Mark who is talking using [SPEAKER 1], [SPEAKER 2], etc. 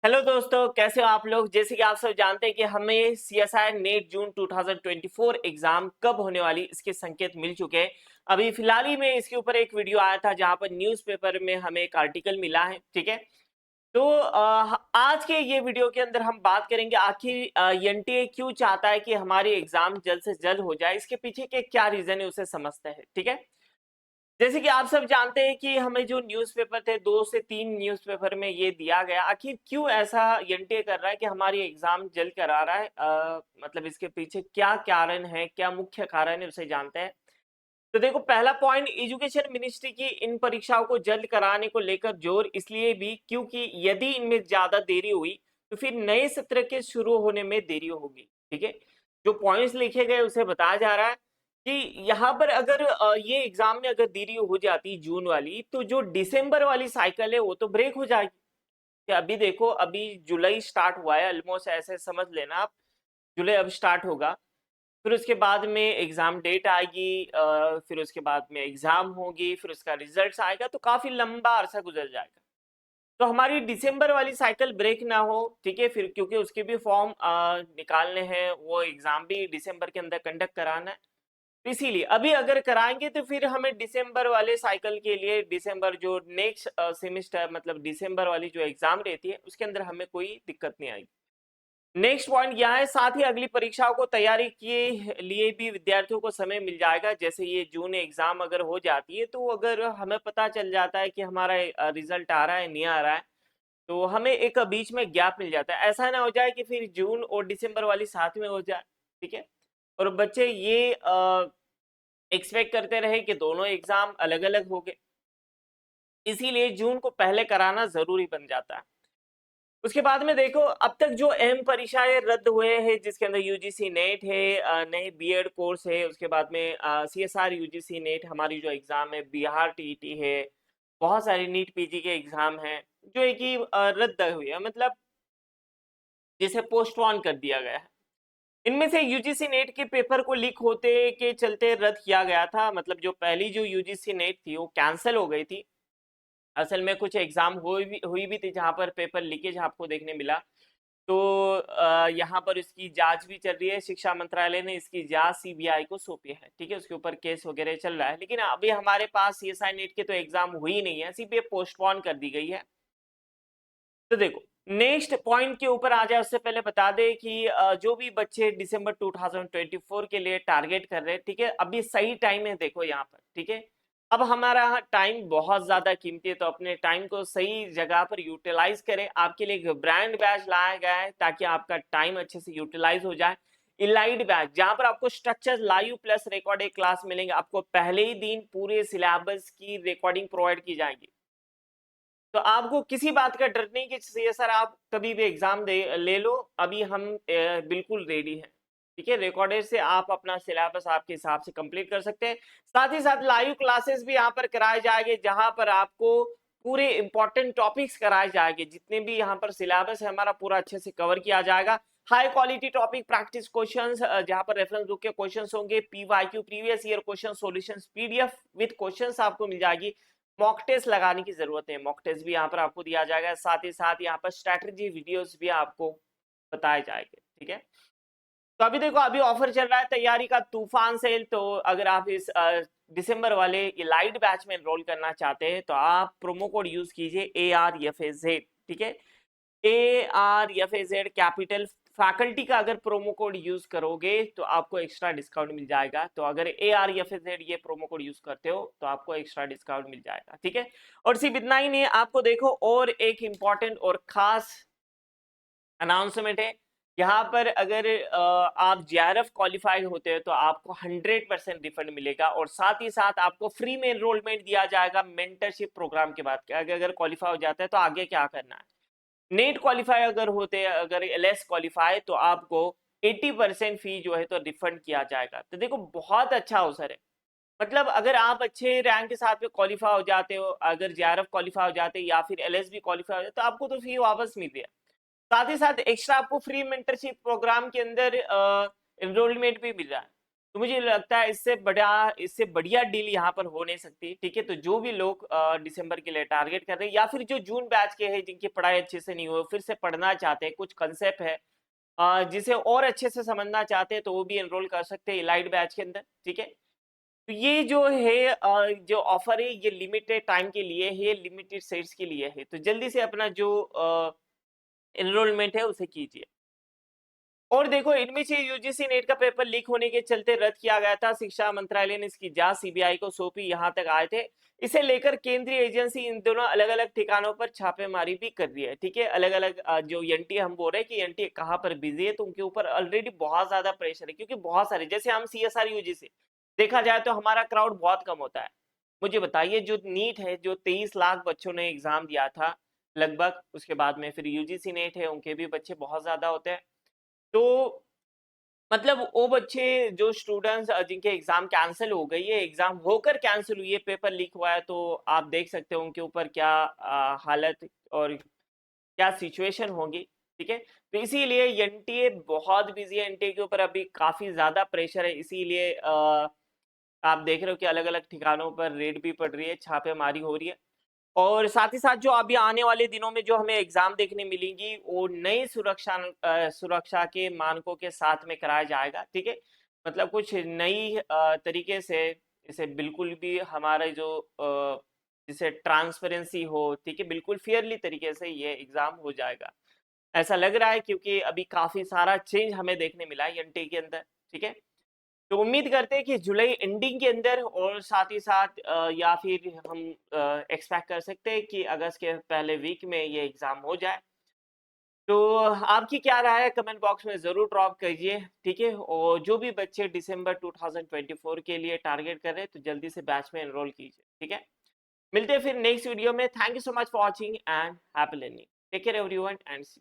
[SPEAKER 1] Hello दोस्तों, कैसे हो आप लोग। जैसे कि आप सब जानते हैं कि हमें सीएसआई नेट जून 2024 एग्जाम कब होने वाली इसके संकेत मिल चुके हैं। अभी फिलहाल ही में इसके ऊपर एक वीडियो आया था जहां पर न्यूज़पेपर में हमें एक आर्टिकल मिला है। ठीक है, तो आज के ये वीडियो के अंदर हम बात करेंगे आखिर एनटीए क्यों चाहता है कि हमारी एग्जाम जल्द से जल्द हो जाए, इसके पीछे के क्या रीजन है उसे समझते हैं। ठीक है, जैसे कि आप सब जानते हैं कि हमें जो न्यूज़पेपर थे 2 से 3 न्यूज़पेपर में ये दिया गया, आखिर क्यों ऐसा एनटीए कर रहा है कि हमारी एग्जाम जल्द करा रहा है। मतलब इसके पीछे क्या कारण है, क्या मुख्य कारण है उसे जानते हैं। तो देखो, पहला पॉइंट, एजुकेशन मिनिस्ट्री की इन परीक्षाओं को जल्द कराने को लेकर जोर इसलिए भी क्योंकि यदि इनमें ज्यादा देरी हुई तो फिर नए सत्र के शुरू होने में देरी होगी। ठीक है, जो पॉइंट्स लिखे गए उसे बताया जा रहा है कि यहाँ पर अगर ये एग्जाम में अगर देरी हो जाती जून वाली तो जो दिसंबर वाली साइकिल है वो तो ब्रेक हो जाएगी। कि अभी देखो, अभी जुलाई स्टार्ट हुआ है, ऑलमोस्ट ऐसे समझ लेना आप, जुलाई अब स्टार्ट होगा। फिर उसके बाद में एग्जाम डेट आएगी, फिर उसके बाद में एग्जाम होगी, फिर उसका रिजल्ट आएगा, तो काफी लंबा अरसा गुजर जाएगा। तो हमारी दिसंबर वाली साइकिल ब्रेक ना हो। ठीक है, फिर क्योंकि उसके भी फॉर्म निकालने हैं, वो एग्जाम भी दिसंबर के अंदर कंडक्ट कराना है। तो इसीलिए अभी अगर कराएंगे तो फिर हमें दिसंबर वाले साइकिल के लिए, दिसंबर जो नेक्स्ट सेमेस्टर मतलब दिसंबर वाली जो एग्जाम रहती है उसके अंदर हमें कोई दिक्कत नहीं आएगी। नेक्स्ट पॉइंट यह है, साथ ही अगली परीक्षाओं को तैयारी के लिए भी विद्यार्थियों को समय मिल जाएगा। जैसे ये जून एग्जाम अगर हो जाती है तो अगर हमें पता चल जाता है कि हमारा रिजल्ट आ रहा है नहीं आ रहा है, तो हमें एक बीच में गैप मिल जाता है। ऐसा ना हो जाए कि फिर जून और दिसंबर वाली साथ में हो जाए। ठीक है, और बच्चे ये एक्सपेक्ट करते रहे कि दोनों एग्जाम अलग अलग हो गए, इसीलिए जून को पहले कराना जरूरी बन जाता है। उसके बाद में देखो, अब तक जो अहम परीक्षाएं रद्द हुए हैं जिसके अंदर यूजीसी नेट है, नए बीएड कोर्स है, उसके बाद में सीएसआर यूजीसी नेट हमारी जो एग्जाम है, बिहार टीईटी है, बहुत सारी नीट पीजी के एग्जाम हैं जो है कि रद्द हुई है, मतलब जिसे पोस्टपोन कर दिया गया है। इनमें से यूजीसी नेट के पेपर को लीक होते के चलते रद्द किया गया था। मतलब जो पहली जो यूजीसी नेट थी वो कैंसिल हो गई थी। असल में कुछ एग्जाम हुई भी थी जहां पर पेपर लीकेज आपको देखने मिला। तो यहाँ पर इसकी जांच भी चल रही है, शिक्षा मंत्रालय ने इसकी जांच सीबीआई को सौंपी है। ठीक है, उसके ऊपर केस वगैरह चल रहा है, लेकिन अभी हमारे पास सीएसआई नेट के तो एग्जाम हुई नहीं है, सीबीआई पोस्टपोन कर दी गई है। तो देखो, नेक्स्ट पॉइंट के ऊपर आ जाए उससे पहले बता दे कि जो भी बच्चे दिसंबर 2024 के लिए टारगेट कर रहे हैं, ठीक है, अभी सही टाइम है। देखो यहाँ पर, ठीक है, अब हमारा टाइम बहुत ज्यादा कीमती है, तो अपने टाइम को सही जगह पर यूटिलाइज करें। आपके लिए एक ब्रांड बैच लाया गया है ताकि आपका टाइम अच्छे से यूटिलाइज हो जाए। इलाइट बैच, जहां पर आपको structure live plus recorded class मिलेंगे, आपको पहले ही दिन पूरे सिलेबस की रिकॉर्डिंग प्रोवाइड की जाएगी। तो आपको किसी बात का डर नहीं कि सर आप कभी भी एग्जाम दे ले लो, अभी हम बिल्कुल रेडी हैं। ठीक है, रिकॉर्डेड से आप अपना सिलेबस आपके हिसाब से कंप्लीट कर सकते हैं। साथ ही साथ लाइव क्लासेस भी यहाँ पर कराए जाएंगे जहां पर आपको पूरे इंपॉर्टेंट टॉपिक्स कराए जाएंगे। जितने भी यहाँ पर सिलेबस है हमारा पूरा अच्छे से कवर किया जाएगा। High quality topic practice questions, जहां पर रेफरेंस बुक के क्वेश्चंस होंगे, PYQ previous year question solutions PDF with questions आपको मिल जाएगी। मॉक टेस्ट लगाने की जरूरत है, मॉक टेस्ट भी यहाँ पर आपको दिया जाएगा। साथ ही साथ यहाँ पर स्ट्रैटेजी वीडियोस भी आपको बताए जाएंगे। ठीक है, तो अभी देखो, अभी ऑफर चल रहा है तैयारी का तूफान सेल। तो अगर आप इस दिसंबर वाले इलाइट बैच में एनरोल करना चाहते हैं तो आप प्रोमो कोड यूज कीजिए ARFAZ। ठीक है, ARFAZ कैपिटल फैकल्टी का अगर प्रोमो कोड यूज करोगे तो आपको एक्स्ट्रा डिस्काउंट मिल जाएगा। तो अगर ARFAZ ये प्रोमो कोड यूज करते हो तो आपको एक्स्ट्रा डिस्काउंट मिल जाएगा। ठीक है, और सिर्फ इतना ही नहीं, आपको देखो और एक इंपॉर्टेंट और खास अनाउंसमेंट है। यहाँ पर अगर आप JRF क्वालिफाइड होते हैं तो आपको 100% रिफंड मिलेगा, और साथ ही साथ आपको फ्री में एनरोलमेंट दिया जाएगा मेंटरशिप प्रोग्राम के बाद। अगर क्वालिफाई हो जाता है तो आगे क्या करना है। नेट क्वालिफाई अगर होते हैं, अगर एलएस क्वालिफाई, तो आपको 80% फी जो है तो रिफंड किया जाएगा। तो देखो, बहुत अच्छा अवसर है। मतलब अगर आप अच्छे रैंक के साथ में क्वालिफाई हो जाते हो, अगर JRF क्वालिफाई हो जाते हैं या फिर एलएस भी क्वालिफाई हो जाते, तो आपको तो फी वापस मिल रही है। साथ ही साथ एक्स्ट्रा आपको फ्री मेंटरशिप प्रोग्राम के अंदर एनरोलमेंट भी मिल रहा है। तो मुझे लगता है इससे बढ़िया डील यहाँ पर हो नहीं सकती। ठीक है, तो जो भी लोग दिसंबर के लिए टारगेट कर रहे हैं या फिर जो जून बैच के हैं जिनकी पढ़ाई अच्छे से नहीं हो, फिर से पढ़ना चाहते हैं, कुछ कंसेप्ट है जिसे और अच्छे से समझना चाहते हैं, तो वो भी एनरोल कर सकते हैं इलाइट बैच के अंदर। ठीक है, तो ये जो है जो ऑफर है ये लिमिटेड टाइम के लिए है, लिमिटेड सीट्स के लिए है, तो जल्दी से अपना जो एनरोलमेंट है उसे कीजिए। और देखो, इनमें से यूजीसी नेट का पेपर लीक होने के चलते रद्द किया गया था। शिक्षा मंत्रालय ने इसकी जांच सीबीआई को सौंपी, यहाँ तक आए थे। इसे लेकर केंद्रीय एजेंसी इन दोनों अलग अलग ठिकानों पर छापेमारी भी कर रही है। ठीक है, अलग अलग जो एनटीए हम बोल रहे हैं कि एनटीए कहाँ पर बिजी है, तो उनके ऊपर ऑलरेडी बहुत ज्यादा प्रेशर है, क्योंकि बहुत सारे, जैसे हम सीएसआर यूजीसी देखा जाए तो हमारा क्राउड बहुत कम होता है। मुझे बताइए, जो नीट है, जो 23 लाख बच्चों ने एग्जाम दिया था लगभग, उसके बाद में फिर यूजीसी नेट है, उनके भी बच्चे बहुत ज्यादा होते हैं। तो मतलब वो बच्चे, जो स्टूडेंट्स जिनके एग्जाम कैंसिल हो गई है, एग्जाम होकर कैंसिल हुई है, पेपर लीक हुआ है, तो आप देख सकते हो उनके ऊपर क्या हालत और क्या सिचुएशन होगी। ठीक है, तो इसीलिए एनटीए बहुत बिजी है, एनटीए के ऊपर अभी काफी ज्यादा प्रेशर है, इसीलिए आप देख रहे हो कि अलग अलग ठिकानों पर रेड भी पड़ रही है, छापेमारी हो रही है। और साथ ही साथ जो अभी आने वाले दिनों में जो हमें एग्जाम देखने मिलेंगी, वो नई सुरक्षा के मानकों के साथ में कराया जाएगा। ठीक है, मतलब कुछ नई तरीके से, इसे बिल्कुल भी हमारे जो जिसे ट्रांसपेरेंसी हो, ठीक है, बिल्कुल फेयरली तरीके से ये एग्जाम हो जाएगा, ऐसा लग रहा है, क्योंकि अभी काफी सारा चेंज हमें देखने मिला है एनटी के अंदर। ठीक है, तो उम्मीद करते हैं कि जुलाई एंडिंग के अंदर, और साथ ही साथ या फिर हम एक्सपेक्ट कर सकते हैं कि अगस्त के पहले वीक में ये एग्जाम हो जाए। तो आपकी क्या राय है, कमेंट बॉक्स में जरूर ड्रॉप कीजिए। ठीक है, और जो भी बच्चे दिसंबर 2024 के लिए टारगेट कर रहे हैं, तो जल्दी से बैच में एनरोल कीजिए। ठीक है, मिलते हैं फिर नेक्स्ट वीडियो में। Thank you so much for watching and happy learning. Take care everyone and C